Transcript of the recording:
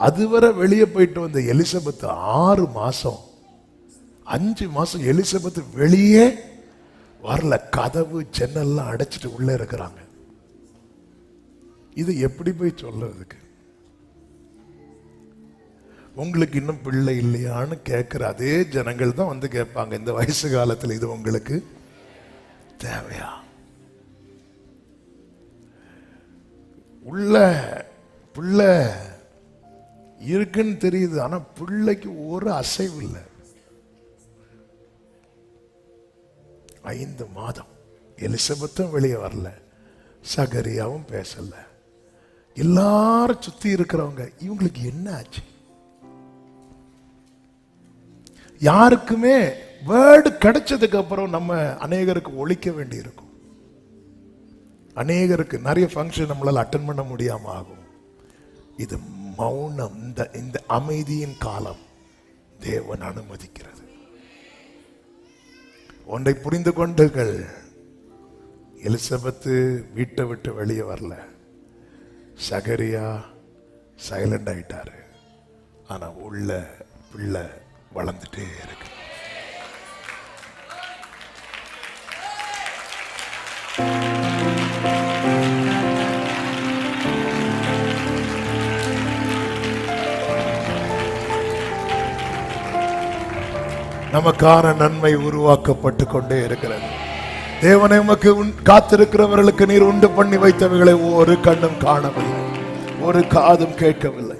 அதுவரை வெளியே போயிட்டு வந்த எலிசபெத் 6 மாசம் 5 மாசம் எலிசபெத் வெளியே வரல. கதவு ஜன்னல்லாம் அடைச்சிட்டு உள்ள இருக்கிறாங்க. இது எப்படி போய் சொல்றதுக்கு? உங்களுக்கு இன்னும் பிள்ளை இல்லையான்னு கேட்கிற அதே ஜனங்கள் தான் வந்து கேட்பாங்க, இந்த வயசு காலத்தில் இது உங்களுக்கு தேவையா? உள்ள பிள்ளை இருக்குன்னு தெரியுது, ஆனா பிள்ளைக்கு ஒரு அசைவு இல்லை. 5 மாதம் எலிசபெத்தும் வெளியே வரல, சகரியாவும் பேசல. எல்லாரும் சுத்தி இருக்கிறவங்க இவங்களுக்கு என்ன ஆச்சு? யாருக்குமே வேர்டு கிடைச்சதுக்கு அப்புறம் நம்ம அநேகருக்கு ஒழிக்க வேண்டி இருக்கும். அநேகருக்கு நிறைய ஃபங்க்ஷன் நம்மளால அட்டன் பண்ண முடியாம ஆகும். இது மௌனம், இந்த அமைதியின் காலம் தேவன் அனுமதிக்கிறது. ஒன்றை புரிந்து கொண்டுகள், எலிசபெத்து வீட்டை விட்டு வெளியே வரல, சகரியா சைலண்ட் ஆயிட்டாரு. ஆனா உள்ள பிள்ளை வளர்ந்துட்டே இருக்கு. நமக்கான நன்மை உருவாக்கப்பட்டு கொண்டே இருக்கிறது. தேவனை உமக்கு காத்திருக்கிறவர்களுக்கு நீர் உண்டு பண்ணி வைத்தவைகளை ஒரு கண்ணும் காணவில்லை, ஒரு காதும் கேட்கவில்லை.